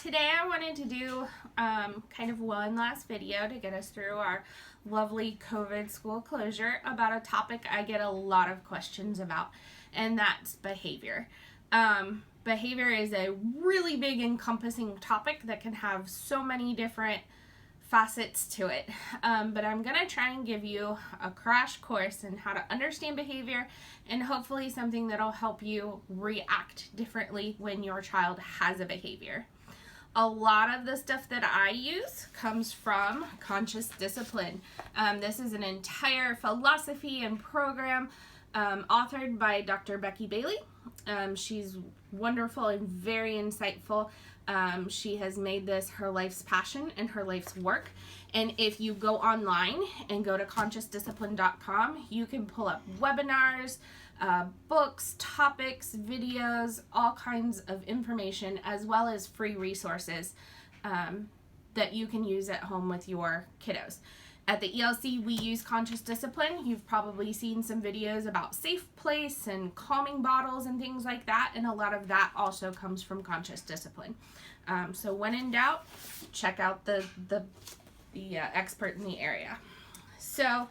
today I wanted to do kind of one last video to get us through our lovely COVID school closure about a topic I get a lot of questions about, and that's behavior. Behavior is a really big encompassing topic that can have so many different facets to it, but I'm going to try and give you a crash course in how to understand behavior and hopefully something that'll help you react differently when your child has a behavior. A lot of the stuff that I use comes from conscious discipline. This is an entire philosophy and program authored by Dr. Becky Bailey. She's wonderful and very insightful. She has made this her life's passion and her life's work. And if you go online and go to consciousdiscipline.com, you can pull up webinars, books, topics, videos, all kinds of information, as well as free resources that you can use at home with your kiddos. At the ELC, we use conscious discipline. You've probably seen some videos about safe place and calming bottles and things like that, and a lot of that also comes from conscious discipline. So when in doubt, check out the expert in the area. So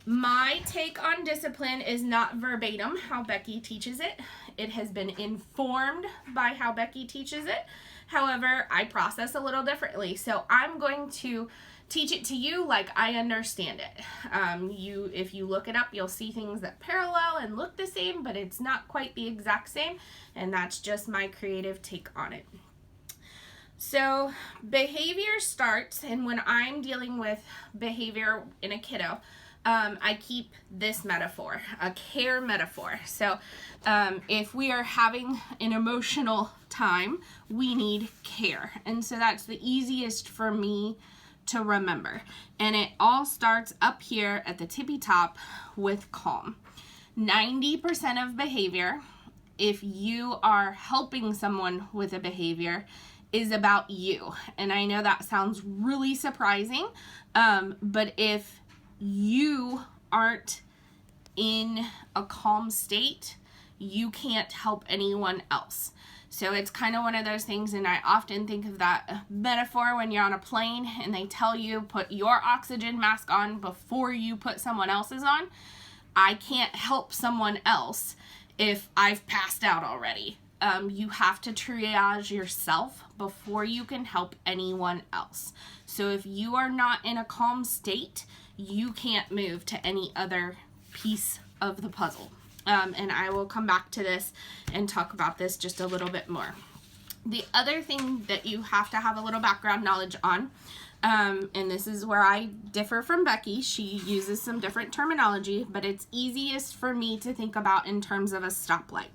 my take on discipline is not verbatim how Becky teaches it. It has been informed by how Becky teaches it. However, I process a little differently. So I'm going to teach it to you like I understand it. If you look it up, you'll see things that parallel and look the same, but it's not quite the exact same, and that's just my creative take on it. So behavior starts, and when I'm dealing with behavior in a kiddo, I keep this metaphor, a care metaphor. So if we are having an emotional time, we need care. And so that's the easiest for me to remember. And it all starts up here at the tippy top with calm. 90% of behavior, if you are helping someone with a behavior, is about you. And I know that sounds really surprising, but if you aren't in a calm state, you can't help anyone else. So it's kind of one of those things, and I often think of that metaphor when you're on a plane and they tell you put your oxygen mask on before you put someone else's on. I can't help someone else if I've passed out already. You have to triage yourself before you can help anyone else. So if you are not in a calm state, you can't move to any other piece of the puzzle. And I will come back to this and talk about this just a little bit more. The other thing that you have to have a little background knowledge on, and this is where I differ from Becky. She uses some different terminology, but it's easiest for me to think about in terms of a stoplight.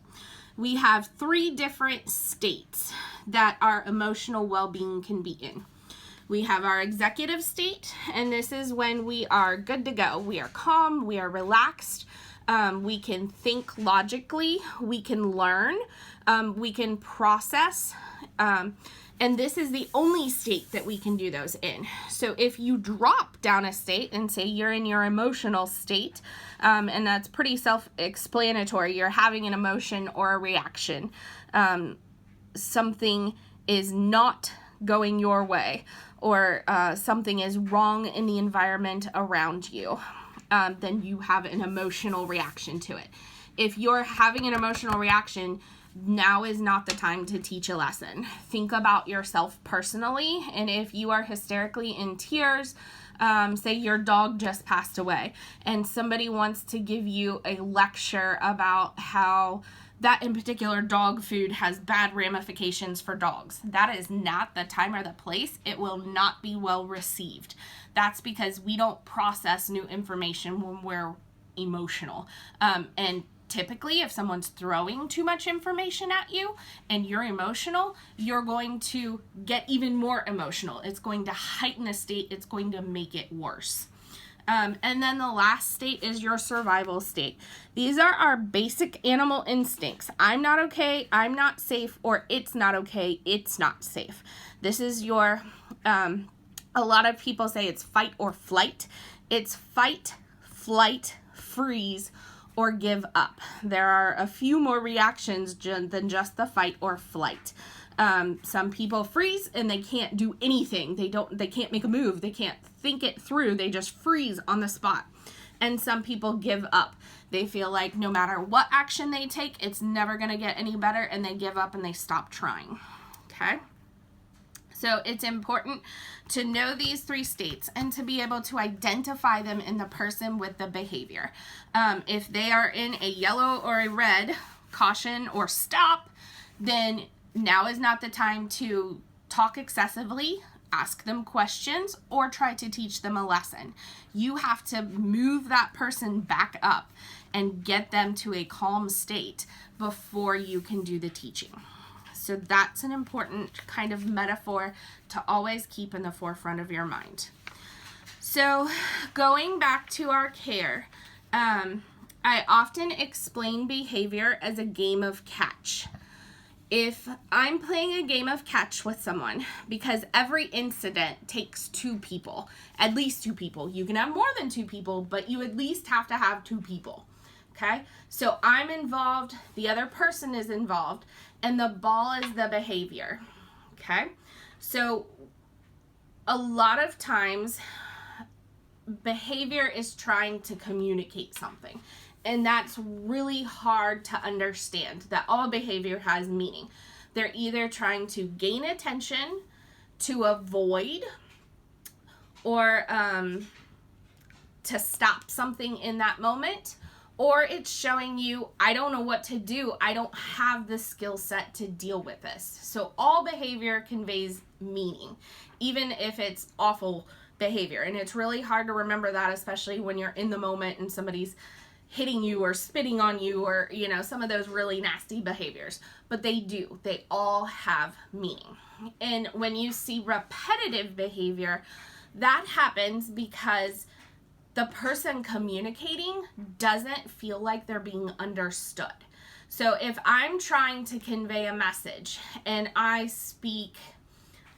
We have 3 different states that our emotional well-being can be in. We have our executive state, and this is when we are good to go. We are calm, we are relaxed, we can think logically, we can learn, we can process, and this is the only state that we can do those in. So if you drop down a state and say you're in your emotional state, and that's pretty self-explanatory, you're having an emotion or a reaction, something is not going your way, or something is wrong in the environment around you, then you have an emotional reaction to it. If you're having an emotional reaction, now is not the time to teach a lesson. Think about yourself personally, and if you are hysterically in tears, say your dog just passed away, and somebody wants to give you a lecture about how that in particular dog food has bad ramifications for dogs. That is not the time or the place. It will not be well received. That's because we don't process new information when we're emotional. And typically, if someone's throwing too much information at you and you're emotional, you're going to get even more emotional. It's going to heighten a state. It's going to make it worse. And then the last state is your survival state. These are our basic animal instincts. I'm not okay, I'm not safe, or it's not okay, it's not safe. This is your, a lot of people say it's fight or flight. It's fight, flight, freeze, or give up. There are a few more reactions than just the fight or flight. Some people freeze and they can't do anything. They can't make a move. They can't think it through. They just freeze on the spot. And some people give up. They feel like no matter what action they take, it's never going to get any better, and they give up and they stop trying. Okay? So it's important to know these 3 states and to be able to identify them in the person with the behavior. If they are in a yellow or a red, caution or stop, then now is not the time to talk excessively, ask them questions, or try to teach them a lesson. You have to move that person back up and get them to a calm state before you can do the teaching. So that's an important kind of metaphor to always keep in the forefront of your mind. So going back to our care, I often explain behavior as a game of catch. If I'm playing a game of catch with someone, because every incident takes 2 people, at least 2 people. You can have more than 2 people, but you at least have to have 2 people. Okay? So I'm involved, the other person is involved, and the ball is the behavior. Okay? So a lot of times, behavior is trying to communicate something. And that's really hard to understand, that all behavior has meaning. They're either trying to gain attention, to avoid, or to stop something in that moment, or it's showing you, I don't know what to do. I don't have the skill set to deal with this. So all behavior conveys meaning, even if it's awful behavior. And it's really hard to remember that, especially when you're in the moment and somebody's hitting you or spitting on you, or, you know, some of those really nasty behaviors. But they do. They all have meaning. And when you see repetitive behavior, that happens because the person communicating doesn't feel like they're being understood. So if I'm trying to convey a message and I speak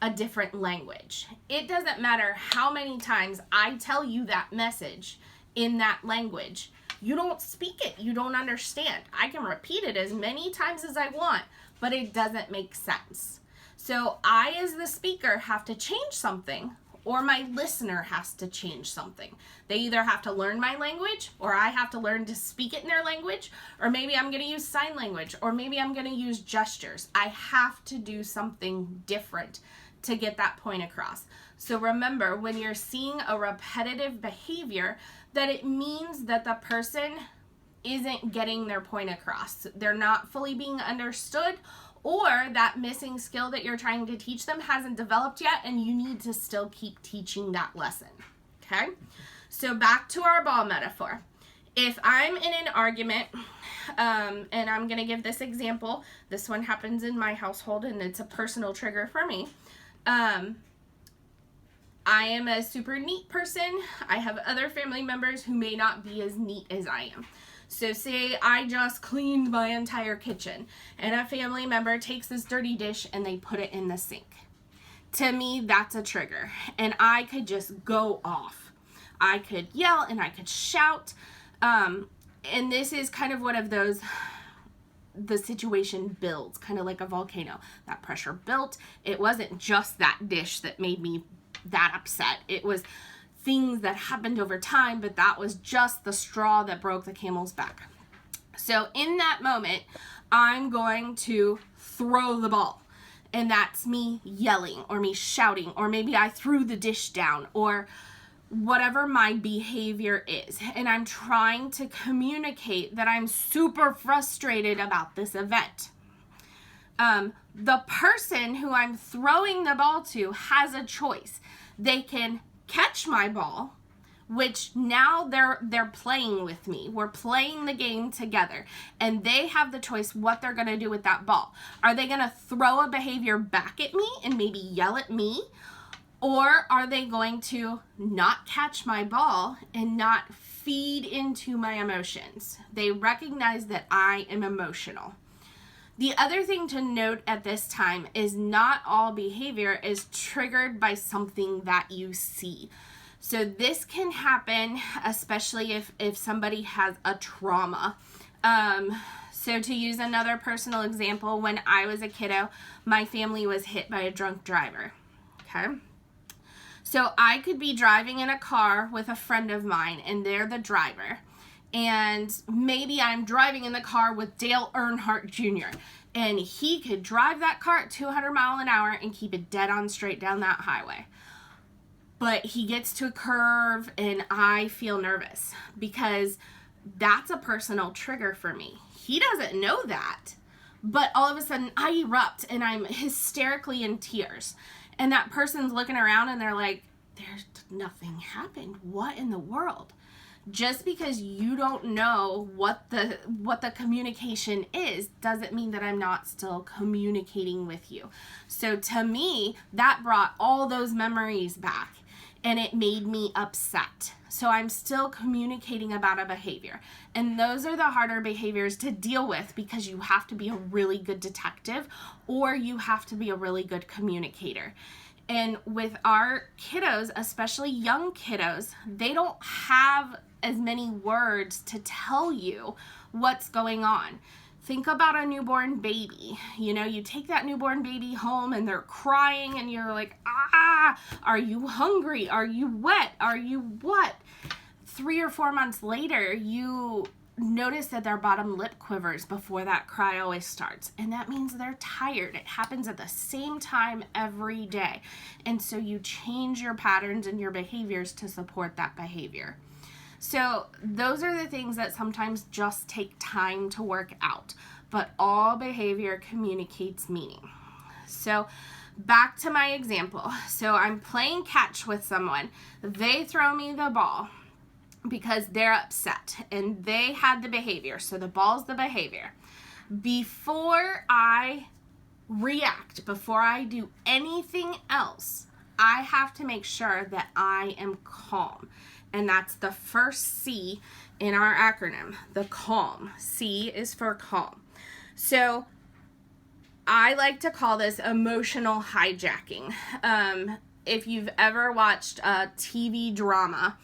a different language, it doesn't matter how many times I tell you that message in that language. You don't speak it. You don't understand. I can repeat it as many times as I want, but it doesn't make sense. So I, as the speaker, have to change something, or my listener has to change something. They either have to learn my language, or I have to learn to speak it in their language, or maybe I'm going to use sign language, or maybe I'm going to use gestures. I have to do something different to get that point across. So remember, when you're seeing a repetitive behavior, that it means that the person isn't getting their point across. They're not fully being understood, or that missing skill that you're trying to teach them hasn't developed yet, and you need to still keep teaching that lesson. Okay? So back to our ball metaphor. If I'm in an argument, and I'm going to give this example. This one happens in my household, and it's a personal trigger for me. I am a super neat person. I have other family members who may not be as neat as I am. So say I just cleaned my entire kitchen, and a family member takes this dirty dish and they put it in the sink. To me, that's a trigger, and I could just go off. I could yell and I could shout, and this is kind of one of those, the situation builds, kind of like a volcano. That pressure built. It wasn't just that dish that made me that upset. It was things that happened over time, but that was just the straw that broke the camel's back. So in that moment, I'm going to throw the ball, and that's me yelling or me shouting, or maybe I threw the dish down, or whatever my behavior is, and I'm trying to communicate that I'm super frustrated about this event. The person who I'm throwing the ball to has a choice. They can catch my ball, which now they're playing with me. We're playing the game together, and they have the choice what they're going to do with that ball. Are they going to throw a behavior back at me and maybe yell at me? Or are they going to not catch my ball and not feed into my emotions? They recognize that I am emotional. The other thing to note at this time is not all behavior is triggered by something that you see. So this can happen, especially if somebody has a trauma. So to use another personal example, when I was a kiddo, my family was hit by a drunk driver. Okay? So I could be driving in a car with a friend of mine, and they're the driver. And maybe I'm driving in the car with Dale Earnhardt Jr., and he could drive that car at 200 miles an hour and keep it dead on straight down that highway. But he gets to a curve, and I feel nervous because that's a personal trigger for me. He doesn't know that, but all of a sudden I erupt and I'm hysterically in tears. And that person's looking around and they're like, there's nothing happened. What in the world? Just because you don't know what the communication is doesn't mean that I'm not still communicating with you. So to me, that brought all those memories back, and it made me upset. So I'm still communicating about a behavior. And those are the harder behaviors to deal with because you have to be a really good detective or you have to be a really good communicator. And with our kiddos, especially young kiddos, they don't have as many words to tell you what's going on. Think about a newborn baby. You know, you take that newborn baby home and they're crying and you're like, are you hungry? Are you wet? Are you what? 3 or 4 months later, you notice that their bottom lip quivers before that cry always starts. And that means they're tired. It happens at the same time every day. And so you change your patterns and your behaviors to support that behavior. So those are the things that sometimes just take time to work out. But all behavior communicates meaning. So back to my example. So I'm playing catch with someone. They throw me the ball because they're upset and they had the behavior. So the ball's the behavior. Before I react, before I do anything else, I have to make sure that I am calm. And that's the first C in our acronym, the calm. C is for calm. So I like to call this emotional hijacking. If you've ever watched a TV drama,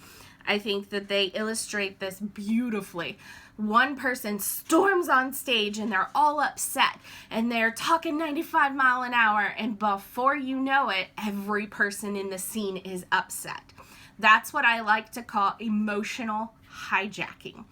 I think that they illustrate this beautifully. One person storms on stage and they're all upset and they're talking 95 miles an hour, and before you know it, every person in the scene is upset. That's what I like to call emotional hijacking.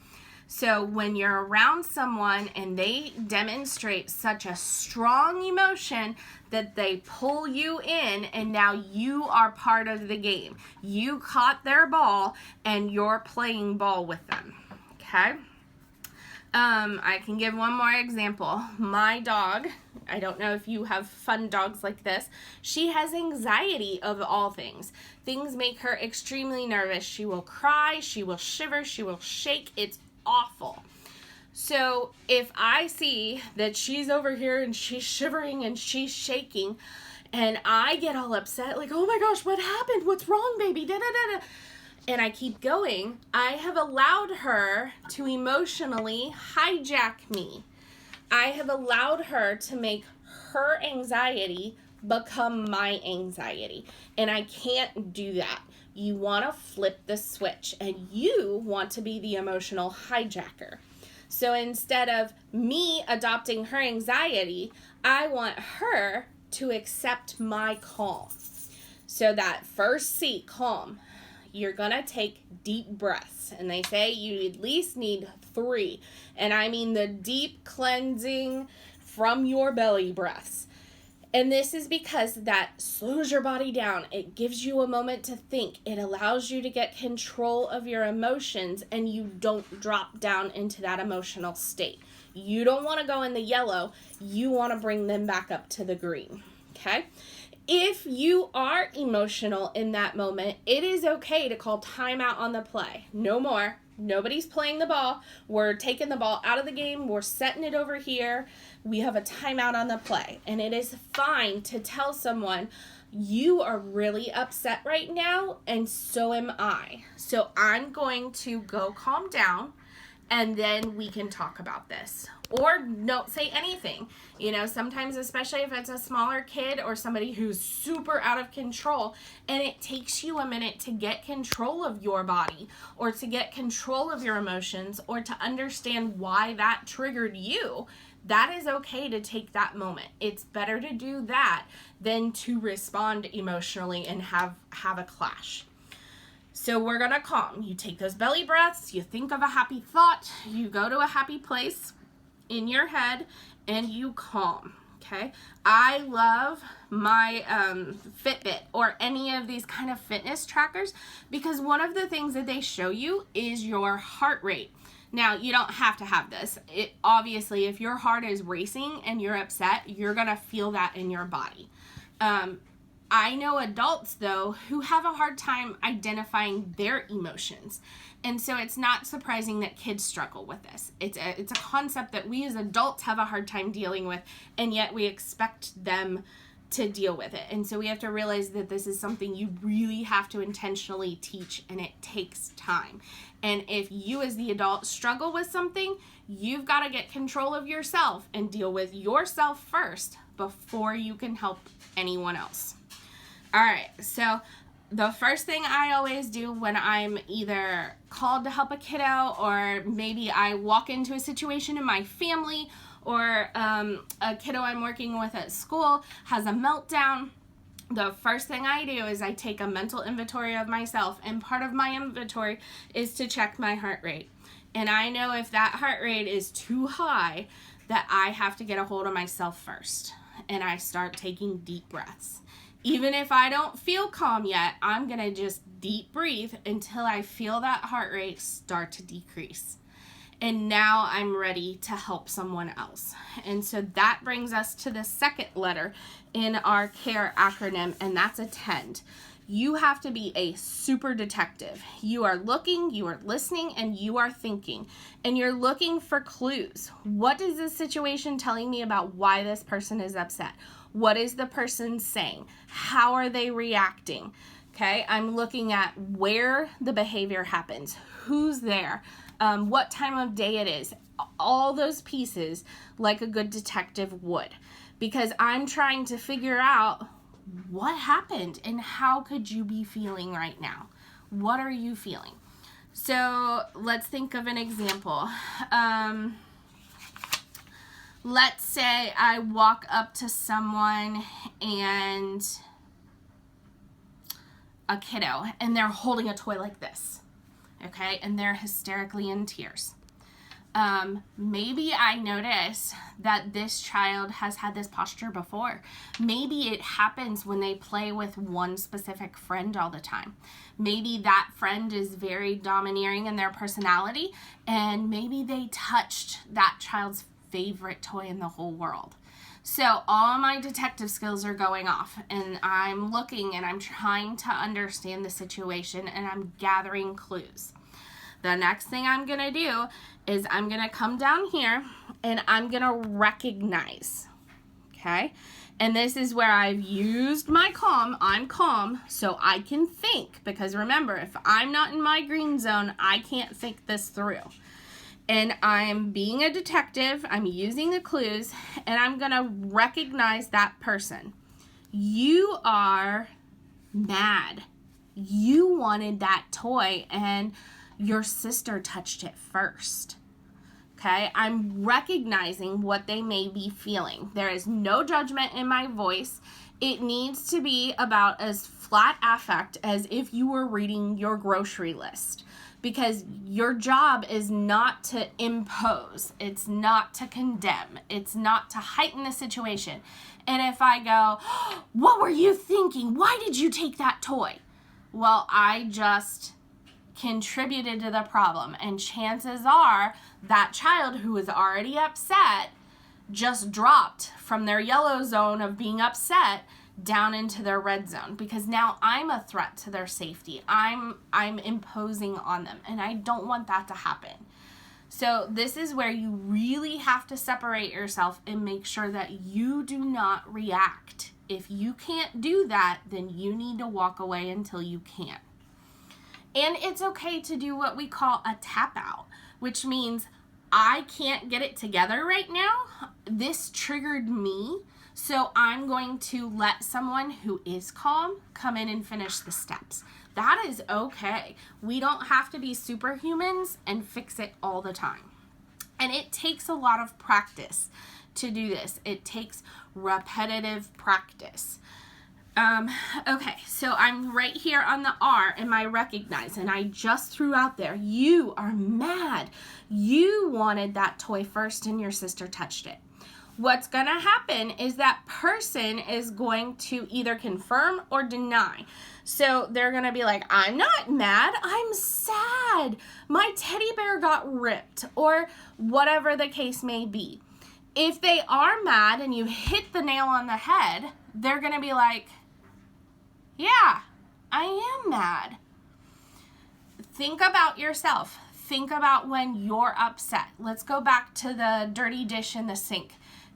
So when you're around someone and they demonstrate such a strong emotion that they pull you in and now you are part of the game. You caught their ball and you're playing ball with them. Okay? I can give one more example. My dog, I don't know if you have fun dogs like this, she has anxiety of all things. Things make her extremely nervous. She will cry, she will shiver, she will shake. It's awful. So if I see that she's over here and she's shivering and she's shaking and I get all upset, like, oh my gosh, what happened? What's wrong, baby? Da, da, da, da. And I keep going, I have allowed her to emotionally hijack me. I have allowed her to make her anxiety become my anxiety. And I can't do that. You want to flip the switch and you want to be the emotional hijacker. So instead of me adopting her anxiety, I want her to accept my calm. So that first C, calm, you're going to take deep breaths. And they say you at least need 3. And I mean the deep cleansing from your belly breaths. And this is because that slows your body down. It gives you a moment to think. It allows you to get control of your emotions and you don't drop down into that emotional state. You don't want to go in the yellow. You want to bring them back up to the green. Okay? If you are emotional in that moment, it is okay to call timeout on the play. No more. Nobody's playing the ball. We're taking the ball out of the game. We're setting it over here. We have a timeout on the play. And it is fine to tell someone, you are really upset right now, and so am I. So I'm going to go calm down, and then we can talk about this. or don't say anything. You know, sometimes, especially if it's a smaller kid or somebody who's super out of control, and it takes you a minute to get control of your body or to get control of your emotions or to understand why that triggered you, that is okay to take that moment. It's better to do that than to respond emotionally and have a clash. So we're gonna calm. You take those belly breaths, you think of a happy thought, you go to a happy place in your head, and you calm, okay? I love my Fitbit or any of these kind of fitness trackers because one of the things that they show you is your heart rate. Now, you don't have to have this. Obviously, if your heart is racing and you're upset, you're gonna feel that in your body. I know adults, though, who have a hard time identifying their emotions. And so it's not surprising that kids struggle with this. It's a concept that we as adults have a hard time dealing with, and yet we expect them to deal with it. And so we have to realize that this is something you really have to intentionally teach, and it takes time. And if you as the adult struggle with something, you've got to get control of yourself and deal with yourself first before you can help anyone else. All right, so the first thing I always do when I'm either called to help a kiddo, or maybe I walk into a situation in my family, or a kiddo I'm working with at school has a meltdown, the first thing I do is I take a mental inventory of myself, and part of my inventory is to check my heart rate. And I know if that heart rate is too high, that I have to get a hold of myself first, and I start taking deep breaths. Even if I don't feel calm yet, I'm gonna just deep breathe until I feel that heart rate start to decrease. And now I'm ready to help someone else. And so that brings us to the second letter in our CARE acronym, and that's attend. You have to be a super detective. You are looking, you are listening, and you are thinking. And you're looking for clues. What is this situation telling me about why this person is upset? What is the person saying? How are they reacting? Okay, I'm looking at where the behavior happens, who's there, what time of day it is, all those pieces like a good detective would. Because I'm trying to figure out what happened and how could you be feeling right now? What are you feeling? So let's think of an example. Let's say I walk up to someone and a kiddo, and they're holding a toy like this, okay? And they're hysterically in tears. Maybe I notice that this child has had this posture before. Maybe it happens when they play with one specific friend all the time. Maybe that friend is very domineering in their personality, and maybe they touched that child's favorite toy in the whole world. So all my detective skills are going off, and I'm looking and I'm trying to understand the situation, and I'm gathering clues. The next thing I'm gonna do is I'm gonna come down here and I'm gonna recognize, okay? And this is where I've used my calm. I'm calm so I can think, because remember, if I'm not in my green zone, I can't think this through. And I'm being a detective, I'm using the clues, and I'm gonna recognize that person. You are mad. You wanted that toy and your sister touched it first. Okay, I'm recognizing what they may be feeling. There is no judgment in my voice. It needs to be about as flat affect as if you were reading your grocery list. Because your job is not to impose, it's not to condemn, it's not to heighten the situation. And if I go, oh, what were you thinking? Why did you take that toy? Well, I just contributed to the problem. And chances are that child who is already upset just dropped from their yellow zone of being upset down into their red zone, because now I'm a threat to their safety. I'm imposing on them, and I don't want that to happen. So this is where you really have to separate yourself and make sure that you do not react. If you can't do that, then you need to walk away until you can. And it's okay to do what we call a tap out, which means I can't get it together right now. This triggered me. So I'm going to let someone who is calm come in and finish the steps. That is okay. We don't have to be superhumans and fix it all the time. And it takes a lot of practice to do this. It takes repetitive practice. Okay, so I'm right here on the R in my recognize, and I just threw out there, you are mad. You wanted that toy first and your sister touched it. What's going to happen is that person is going to either confirm or deny. So they're going to be like, I'm not mad, I'm sad. My teddy bear got ripped, or whatever the case may be. If they are mad and you hit the nail on the head, they're going to be like, yeah, I am mad. Think about yourself. Think about when you're upset. Let's go back to the dirty dish in the sink.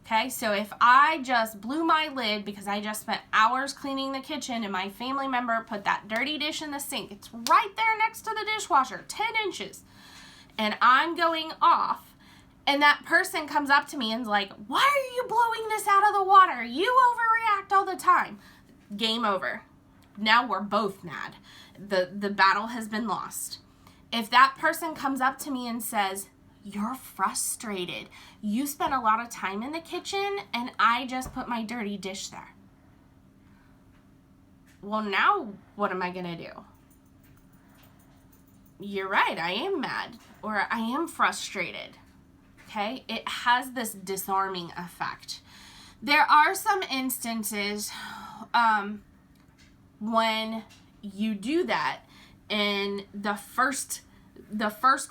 Okay, so if I just blew my lid because I just spent hours cleaning the kitchen and my family member put that dirty dish in the sink, it's right there next to the dishwasher, 10 inches, and I'm going off, and that person comes up to me and's like, why are you blowing this out of the water? You overreact all the time. Game over. Now we're both mad. The battle has been lost. If that person comes up to me and says, you're frustrated. You spent a lot of time in the kitchen and I just put my dirty dish there. Well, now what am I going to do? You're right, I am mad, or I am frustrated. Okay? It has this disarming effect. There are some instances when you do that and the first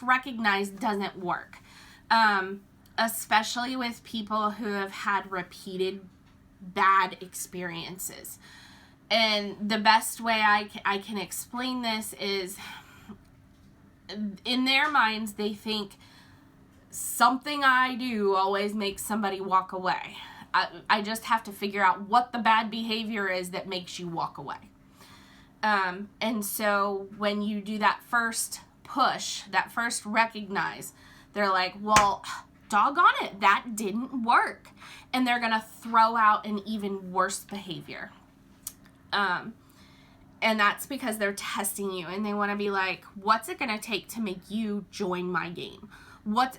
recognize doesn't work, especially with people who have had repeated bad experiences. And the best way I can explain this is, in their minds, they think something I do always makes somebody walk away. I just have to figure out what the bad behavior is that makes you walk away. And so when you do that first push, that first recognize, they're like, well, doggone it, that didn't work. And they're going to throw out an even worse behavior. And that's because they're testing you and they want to be like, what's it going to take to make you join my game?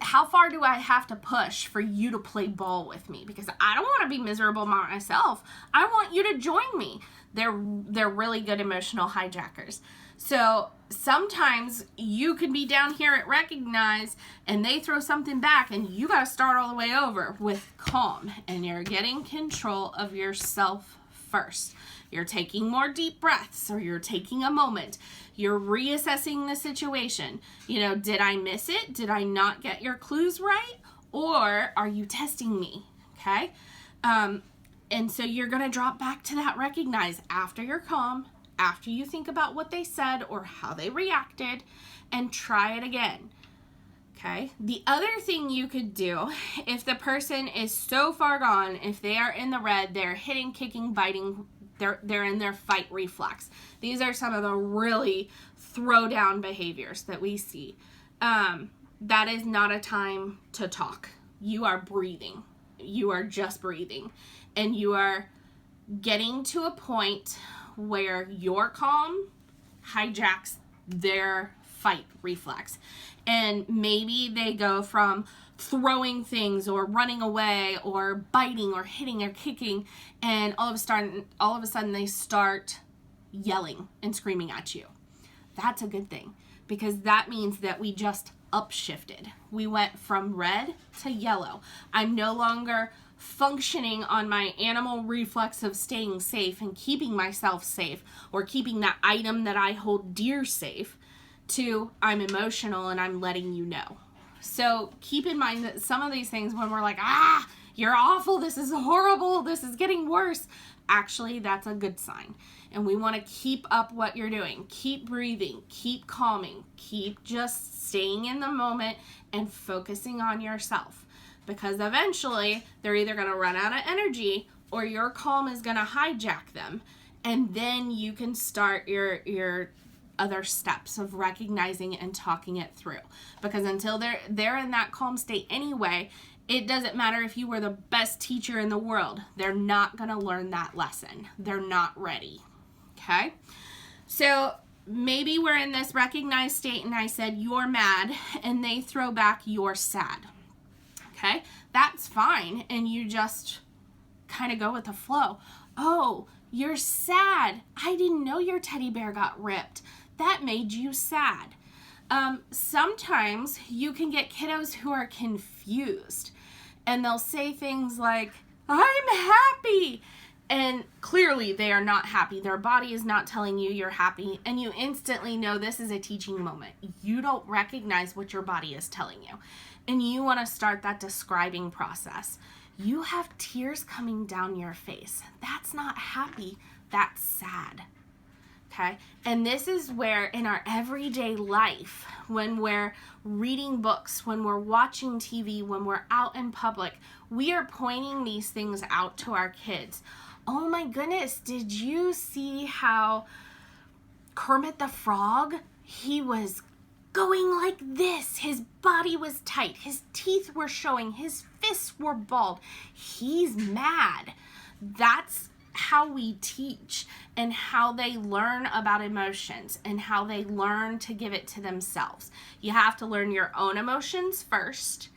How far do I have to push for you to play ball with me? Because I don't want to be miserable by myself. I want you to join me. They're really good emotional hijackers. So sometimes you could be down here at recognize and they throw something back and you got to start all the way over with calm, and you're getting control of yourself first. You're taking more deep breaths, or you're taking a moment. You're reassessing the situation. Did I miss it? Did I not get your clues right? Or are you testing me? Okay? And so you're going to drop back to that recognize after you're calm, after you think about what they said or how they reacted, and try it again. Okay? The other thing you could do, if the person is so far gone, if they are in the red, they're hitting, kicking, biting, they're in their fight reflex. These are some of the really throw down behaviors that we see. That is not a time to talk. You are breathing. You are just breathing. And you are getting to a point where your calm hijacks their fight reflex. And maybe they go from throwing things or running away or biting or hitting or kicking, and all of a sudden they start yelling and screaming at you. That's a good thing, because that means that we just upshifted. We went from red to yellow. I'm no longer functioning on my animal reflex of staying safe and keeping myself safe, or keeping that item that I hold dear safe, to I'm emotional and I'm letting you know. So keep in mind that some of these things, when we're like, you're awful, this is horrible, this is getting worse, actually that's a good sign. And we want to keep up what you're doing. Keep breathing, keep calming, keep just staying in the moment and focusing on yourself. Because eventually they're either going to run out of energy or your calm is going to hijack them. And then you can start your other steps of recognizing and talking it through. Because until they're in that calm state anyway, it doesn't matter if you were the best teacher in the world. They're not going to learn that lesson. They're not ready. Okay? So maybe we're in this recognized state and I said, you're mad, and they throw back, you're sad. Okay? That's fine. And you just kind of go with the flow. Oh, you're sad. I didn't know your teddy bear got ripped. That made you sad. Sometimes you can get kiddos who are confused and they'll say things like, I'm happy. And clearly they are not happy. Their body is not telling you you're happy. And you instantly know this is a teaching moment. You don't recognize what your body is telling you. And you want to start that describing process. You have tears coming down your face. That's not happy. That's sad. Okay? And this is where in our everyday life, when we're reading books, when we're watching TV, when we're out in public, we are pointing these things out to our kids. Oh my goodness, did you see how Kermit the Frog, he was going like this. His body was tight. His teeth were showing. His fists were balled. He's mad. That's how we teach and how they learn about emotions and how they learn to give it to themselves. You have to learn your own emotions first,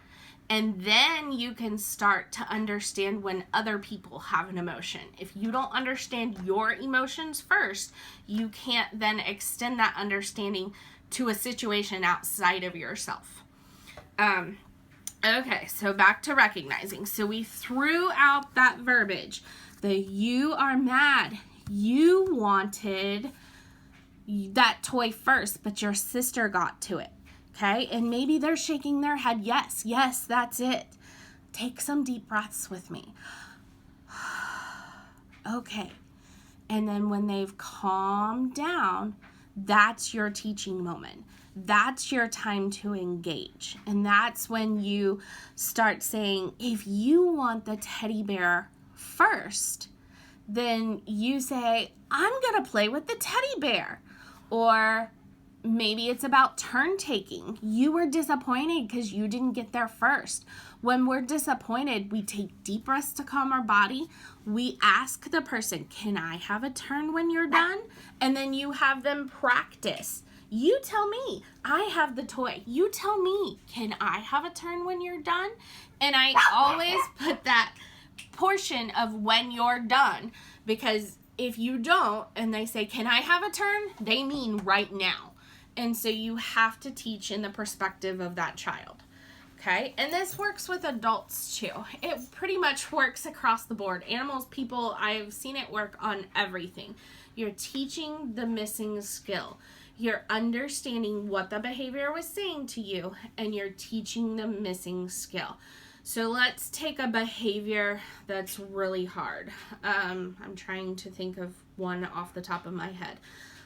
and then you can start to understand when other people have an emotion. If you don't understand your emotions first, you can't then extend that understanding to a situation outside of yourself. Okay, so back to recognizing. So we threw out that verbiage. The you are mad. You wanted that toy first, but your sister got to it. Okay, and maybe they're shaking their head. Yes, yes, that's it. Take some deep breaths with me. Okay, and then when they've calmed down, that's your teaching moment. That's your time to engage. And that's when you start saying, if you want the teddy bear first, then you say, I'm going to play with the teddy bear. Or maybe it's about turn taking. You were disappointed because you didn't get there first. When we're disappointed, we take deep breaths to calm our body. We ask the person, can I have a turn when you're done? And then you have them practice. You tell me, I have the toy. You tell me, can I have a turn when you're done? And I always put that portion of when you're done, because if you don't and they say, can I have a turn? They mean right now. And so you have to teach in the perspective of that child. Okay, and this works with adults too. It pretty much works across the board. Animals, people, I've seen it work on everything. You're teaching the missing skill. You're understanding what the behavior was saying to you, and you're teaching the missing skill. So let's take a behavior that's really hard. I'm trying to think of one off the top of my head.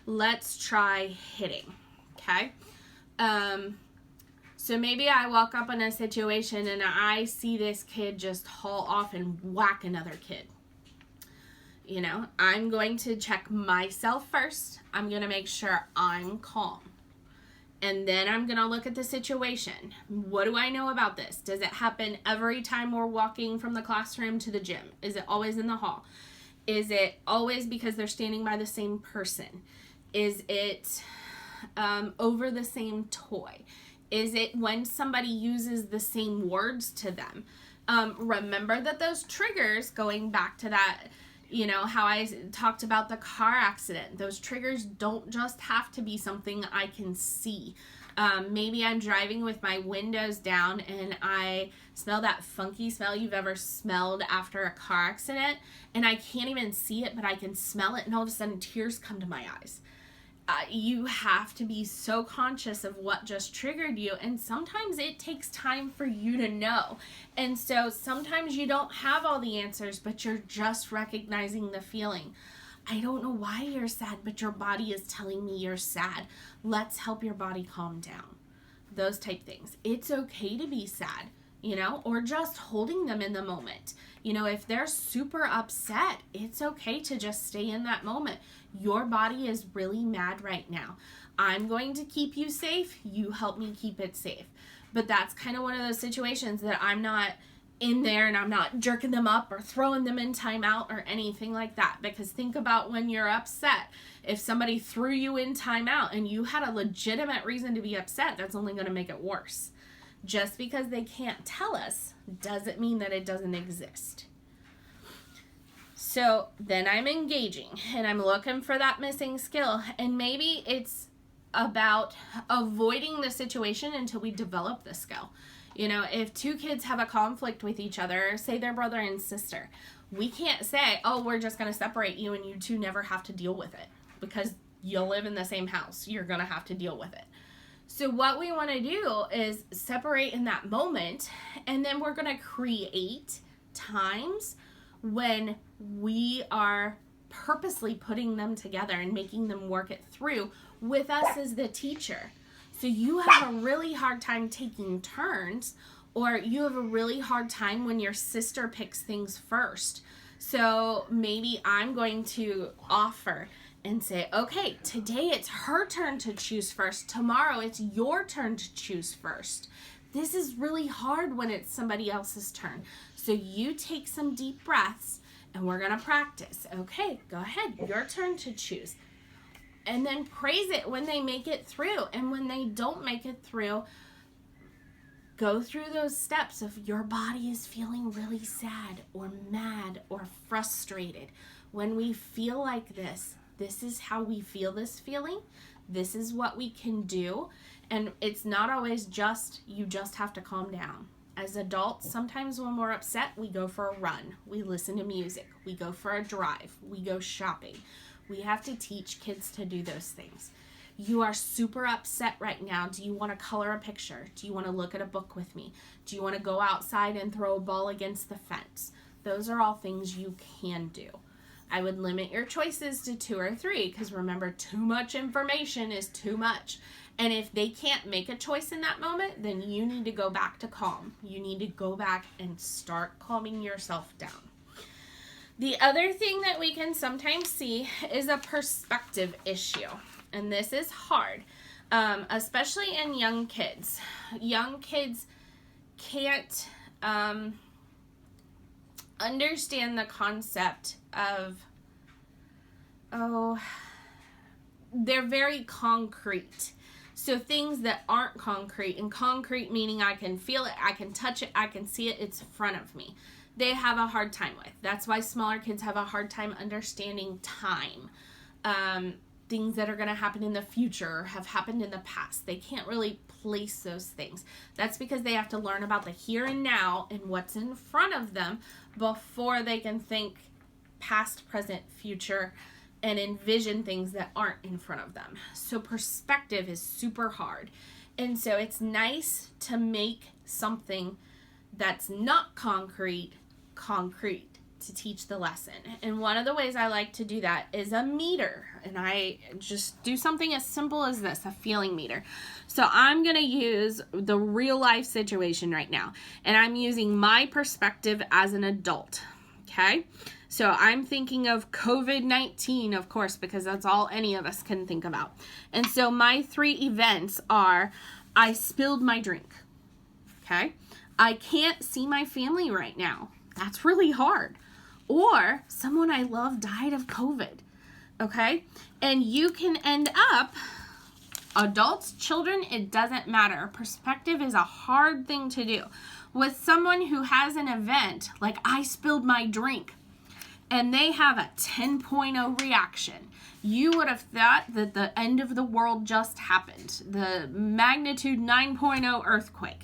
Let's try hitting, okay? So maybe I walk up in a situation and I see this kid just haul off and whack another kid. You know, I'm going to check myself first. I'm going to make sure I'm calm. And then I'm going to look at the situation. What do I know about this? Does it happen every time we're walking from the classroom to the gym? Is it always in the hall? Is it always because they're standing by the same person? Is it over the same toy? Is it when somebody uses the same words to them? Remember that those triggers, going back to that, you know, how I talked about the car accident, those triggers don't just have to be something I can see. Maybe I'm driving with my windows down and I smell that funky smell you've ever smelled after a car accident, and I can't even see it, but I can smell it, and all of a sudden tears come to my eyes. You have to be so conscious of what just triggered you, and sometimes it takes time for you to know. And so sometimes you don't have all the answers, but you're just recognizing the feeling. I don't know why you're sad, but your body is telling me you're sad. Let's help your body calm down. Those type things. It's okay to be sad. or just holding them in the moment. If they're super upset, it's okay to just stay in that moment. Your body is really mad right now. I'm going to keep you safe. You help me keep it safe. But that's kind of one of those situations that I'm not in there and I'm not jerking them up or throwing them in timeout or anything like that. Because think about when you're upset. If somebody threw you in timeout and you had a legitimate reason to be upset, that's only going to make it worse. Just because they can't tell us doesn't mean that it doesn't exist. So then I'm engaging and I'm looking for that missing skill. And maybe it's about avoiding the situation until we develop the skill. If two kids have a conflict with each other, say they're brother and sister, we can't say, oh, we're just going to separate you and you two never have to deal with it, because you'll live in the same house. You're going to have to deal with it. So what we want to do is separate in that moment, and then we're going to create times when we are purposely putting them together and making them work it through with us as the teacher. So you have a really hard time taking turns, or you have a really hard time when your sister picks things first. So maybe I'm going to offer and say, okay, today it's her turn to choose first. Tomorrow it's your turn to choose first. This is really hard when it's somebody else's turn. So you take some deep breaths and we're going to practice. Okay, go ahead. Your turn to choose. And then praise it when they make it through. And when they don't make it through, go through those steps of your body is feeling really sad or mad or frustrated. When we feel like this is how we feel this feeling. This is what we can do. And it's not always you just have to calm down. As adults, sometimes when we're upset, we go for a run. We listen to music. We go for a drive. We go shopping. We have to teach kids to do those things. You are super upset right now. Do you want to color a picture? Do you want to look at a book with me? Do you want to go outside and throw a ball against the fence? Those are all things you can do. I would limit your choices to 2 or 3, because remember, too much information is too much. And if they can't make a choice in that moment, then you need to go back to calm. You need to go back and start calming yourself down. The other thing that we can sometimes see is a perspective issue. And this is hard, especially in young kids. Young kids can't understand the concept of, they're very concrete. So things that aren't concrete, and concrete meaning I can feel it, I can touch it, I can see it, it's in front of me, they have a hard time with. That's why smaller kids have a hard time understanding time. Things that are going to happen in the future or have happened in the past. They can't really place those things. That's because they have to learn about the here and now and what's in front of them before they can think past, present, future, and envision things that aren't in front of them. So perspective is super hard. And so it's nice to make something that's not concrete to teach the lesson. And one of the ways I like to do that is a meter. And I just do something as simple as this, a feeling meter. So I'm going to use the real life situation right now. And I'm using my perspective as an adult. Okay? So I'm thinking of COVID-19, of course, because that's all any of us can think about. And so my 3 events are, I spilled my drink. Okay? I can't see my family right now. That's really hard. Or someone I love died of COVID, okay? And you can end up, adults, children, it doesn't matter. Perspective is a hard thing to do. With someone who has an event, like I spilled my drink, and they have a 10.0 reaction, you would have thought that the end of the world just happened. The magnitude 9.0 earthquake.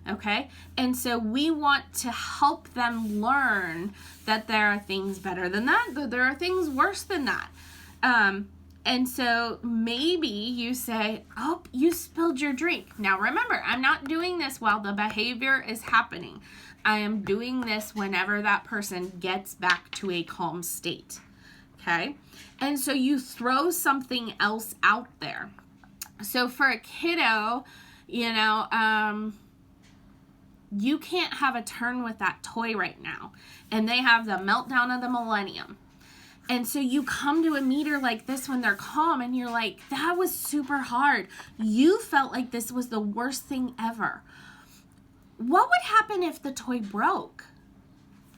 Okay, and so we want to help them learn that there are things better than that there are things worse than that. And so maybe you say, oh, you spilled your drink. Now remember, I'm not doing this while the behavior is happening. I am doing this whenever that person gets back to a calm state. Okay, and so you throw something else out there. So for a kiddo, You can't have a turn with that toy right now. And they have the meltdown of the millennium. And so you come to a meter like this when they're calm and you're like, that was super hard. You felt like this was the worst thing ever. What would happen if the toy broke?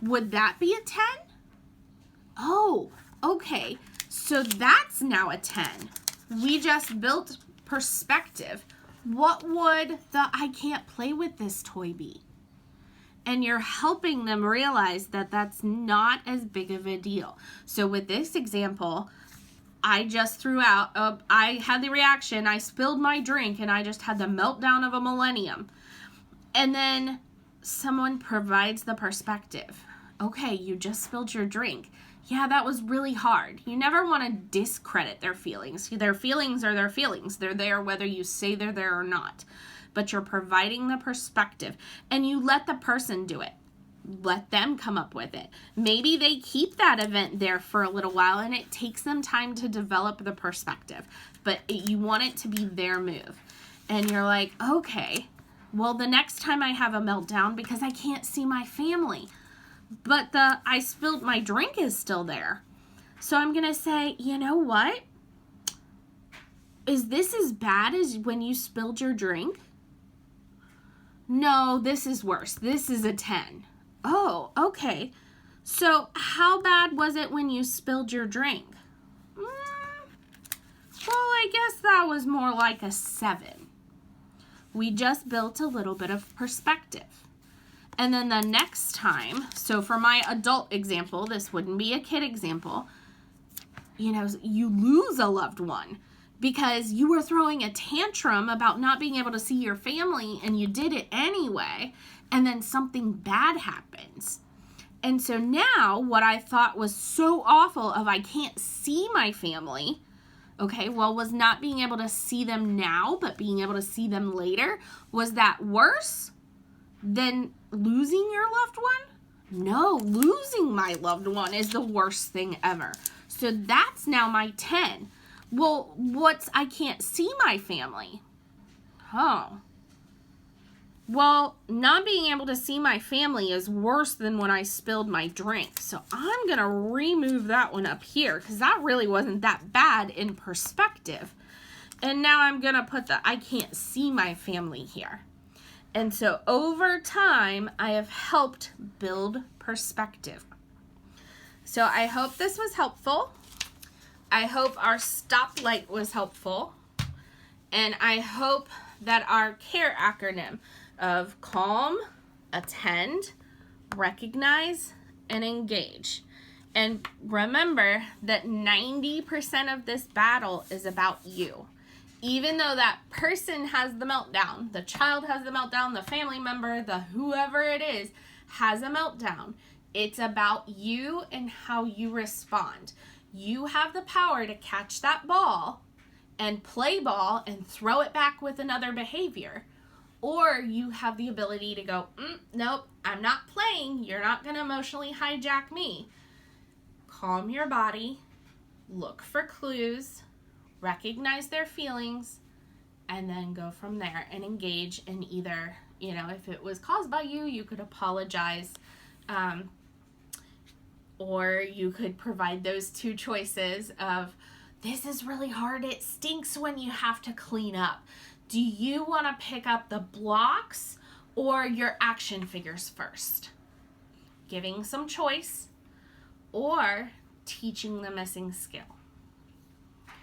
Would that be a 10? Oh, okay. So that's now a 10. We just built perspective. What would the I can't play with this toy be? And you're helping them realize that that's not as big of a deal. So with this example, I just threw out, I had the reaction, I spilled my drink, and I just had the meltdown of a millennium. And then someone provides the perspective. Okay, you just spilled your drink. Yeah, that was really hard. You never want to discredit their feelings. Their feelings are their feelings. They're there whether you say they're there or not. But you're providing the perspective. And you let the person do it. Let them come up with it. Maybe they keep that event there for a little while and it takes them time to develop the perspective. But you want it to be their move. And you're like, okay, well, the next time I have a meltdown because I can't see my family, but the I spilled my drink is still there. So I'm going to say, you know what? Is this as bad as when you spilled your drink? No, this is worse. This is a 10. Oh, okay. So how bad was it when you spilled your drink? Well, I guess that was more like a 7. We just built a little bit of perspective. And then the next time, so for my adult example, this wouldn't be a kid example, you know, you lose a loved one because you were throwing a tantrum about not being able to see your family and you did it anyway, and then something bad happens. And so now what I thought was so awful of I can't see my family, okay, well, was not being able to see them now, but being able to see them later. Was that worse than losing your loved one? No, losing my loved one is the worst thing ever. So that's now my 10. Well, I can't see my family? Oh. Well, not being able to see my family is worse than when I spilled my drink. So I'm going to remove that one up here because that really wasn't that bad in perspective. And now I'm going to put the I can't see my family here. And so over time, I have helped build perspective. So I hope this was helpful. I hope our stoplight was helpful. And I hope that our CARE acronym of calm, attend, recognize, and engage. And remember that 90% of this battle is about you. Even though that person has the meltdown, the child has the meltdown, the family member, the whoever it is has a meltdown, it's about you and how you respond. You have the power to catch that ball and play ball and throw it back with another behavior. Or you have the ability to go, nope, I'm not playing. You're not going to emotionally hijack me. Calm your body, look for clues, recognize their feelings, and then go from there and engage in either, you know, if it was caused by you, you could apologize, or you could provide those two choices of, this is really hard, it stinks when you have to clean up. Do you want to pick up the blocks or your action figures first? Giving some choice or teaching the missing skill.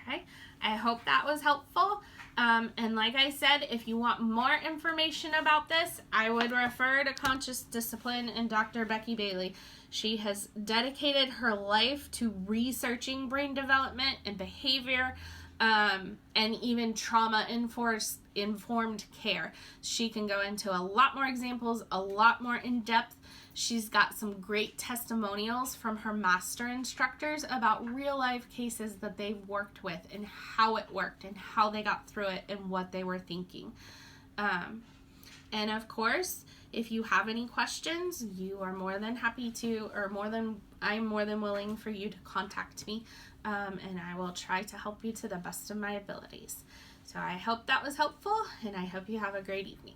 Okay, I hope that was helpful. And like I said, if you want more information about this, I would refer to Conscious Discipline and Dr. Becky Bailey. She has dedicated her life to researching brain development and behavior, and even trauma-informed care. She can go into a lot more examples, a lot more in depth. She's got some great testimonials from her master instructors about real life cases that they've worked with and how it worked and how they got through it and what they were thinking. And of course, if you have any questions, you are more than happy to, I'm more than willing for you to contact me, and I will try to help you to the best of my abilities. So I hope that was helpful, and I hope you have a great evening.